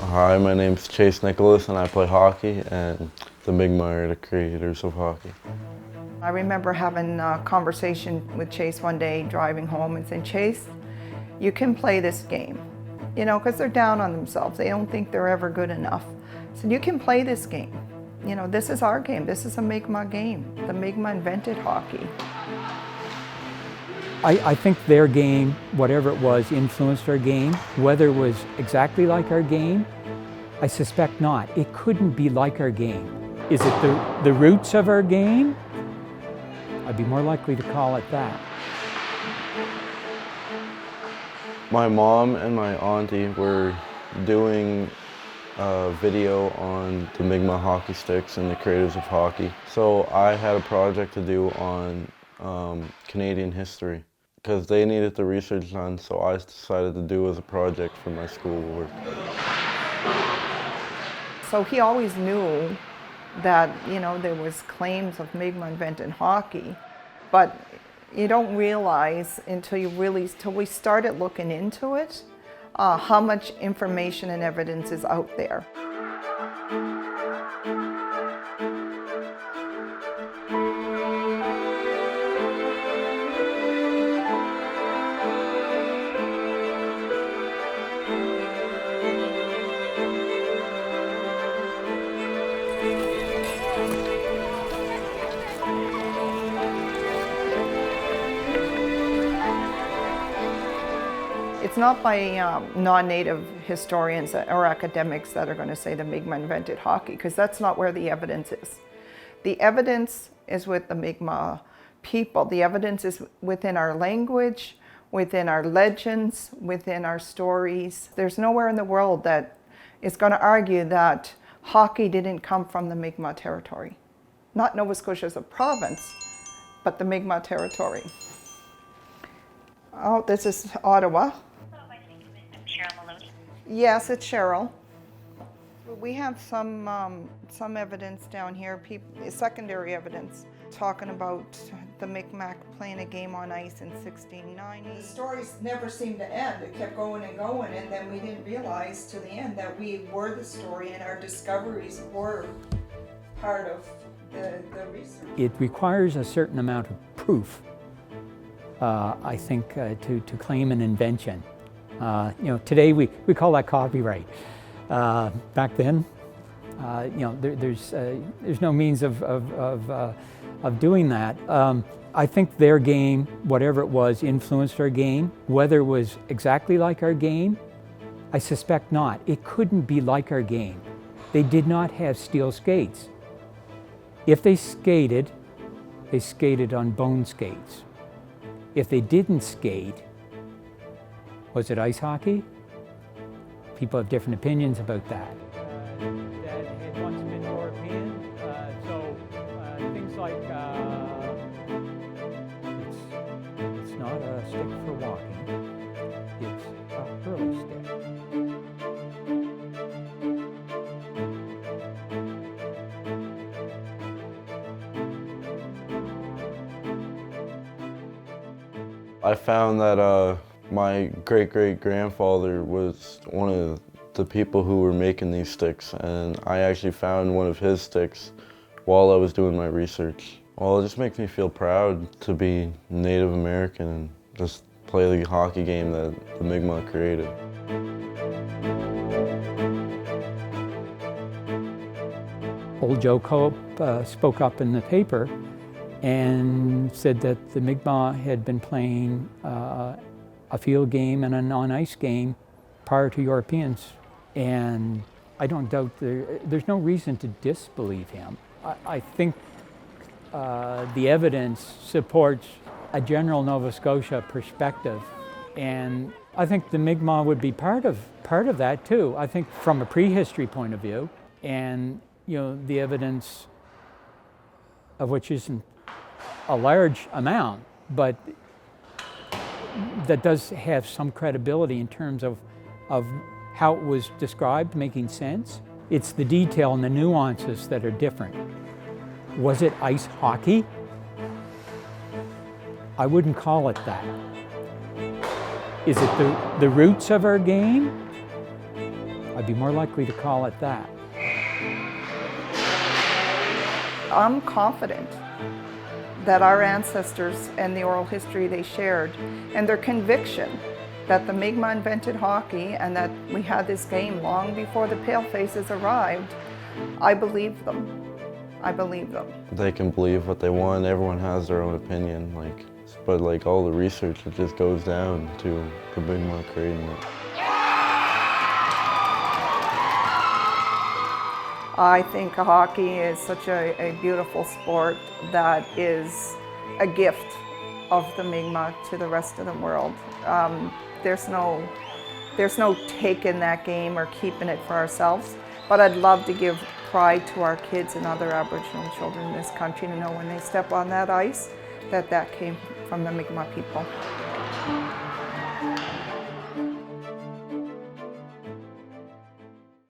Hi, my name's Chase Nicholas and I play hockey, and the Mi'kmaq are the creators of hockey. I remember having a conversation with Chase one day driving home and saying, Chase, you can play this game, you know, because they're down on themselves. They don't think they're ever good enough. So you can play this game. You know, this is our game. This is a Mi'kmaq game. The Mi'kmaq invented hockey. I think their game, whatever it was, influenced our game. Whether it was exactly like our game, I suspect not. It couldn't be like our game. Is it the roots of our game? I'd be more likely to call it that. My mom and my auntie were doing a video on the Mi'kmaq hockey sticks and the creators of hockey. So I had a project to do on Canadian history because they needed the research done, so I decided to do as a project for my schoolwork. So he always knew that, you know, there was claims of Mi'kmaq invented hockey, but you don't realize until we started looking into it, how much information and evidence is out there. It's not by non-native historians or academics that are going to say the Mi'kmaq invented hockey, because that's not where the evidence is. The evidence is with the Mi'kmaq people. The evidence is within our language, within our legends, within our stories. There's nowhere in the world that is going to argue that hockey didn't come from the Mi'kmaq territory. Not Nova Scotia as a province, but the Mi'kmaq territory. Oh, this is Ottawa. Maloney. Yes, it's Cheryl. We have some evidence down here, secondary evidence, talking about the Mi'kmaq playing a game on ice in 1690. The stories never seemed to end. It kept going and going, and then we didn't realize to the end that we were the story and our discoveries were part of the research. It requires a certain amount of proof, I think, to claim an invention. You know, today we call that copyright. Back then, you know, there's no means of doing that. I think their game, whatever it was, influenced our game. Whether it was exactly like our game, I suspect not. It couldn't be like our game. They did not have steel skates. If they skated on bone skates. If they didn't skate, was it ice hockey? People have different opinions about that. That had once been European, so things like it's not a stick for walking, it's a hurley stick. I found that my great-great-grandfather was one of the people who were making these sticks, and I actually found one of his sticks while I was doing my research. Well, it just makes me feel proud to be Native American and just play the hockey game that the Mi'kmaq created. Old Joe Cope spoke up in the paper and said that the Mi'kmaq had been playing a field game and a non-ice game prior to Europeans. And I don't doubt there's no reason to disbelieve him. I think the evidence supports a general Nova Scotia perspective. And I think the Mi'kmaq would be part of that too. I think from a prehistory point of view, and you know, the evidence of which isn't a large amount, but that does have some credibility in terms of how it was described making sense. It's the detail and the nuances that are different. Was it ice hockey? I wouldn't call it that. Is it the roots of our game? I'd be more likely to call it that. I'm confident that our ancestors and the oral history they shared and their conviction that the Mi'kmaq invented hockey and that we had this game long before the Palefaces arrived, I believe them. I believe them. They can believe what they want. Everyone has their own opinion, but all the research, it just goes down to the Mi'kmaq creating it. I think hockey is such a beautiful sport that is a gift of the Mi'kmaq to the rest of the world. There's no taking that game or keeping it for ourselves, but I'd love to give pride to our kids and other Aboriginal children in this country to know when they step on that ice that came from the Mi'kmaq people.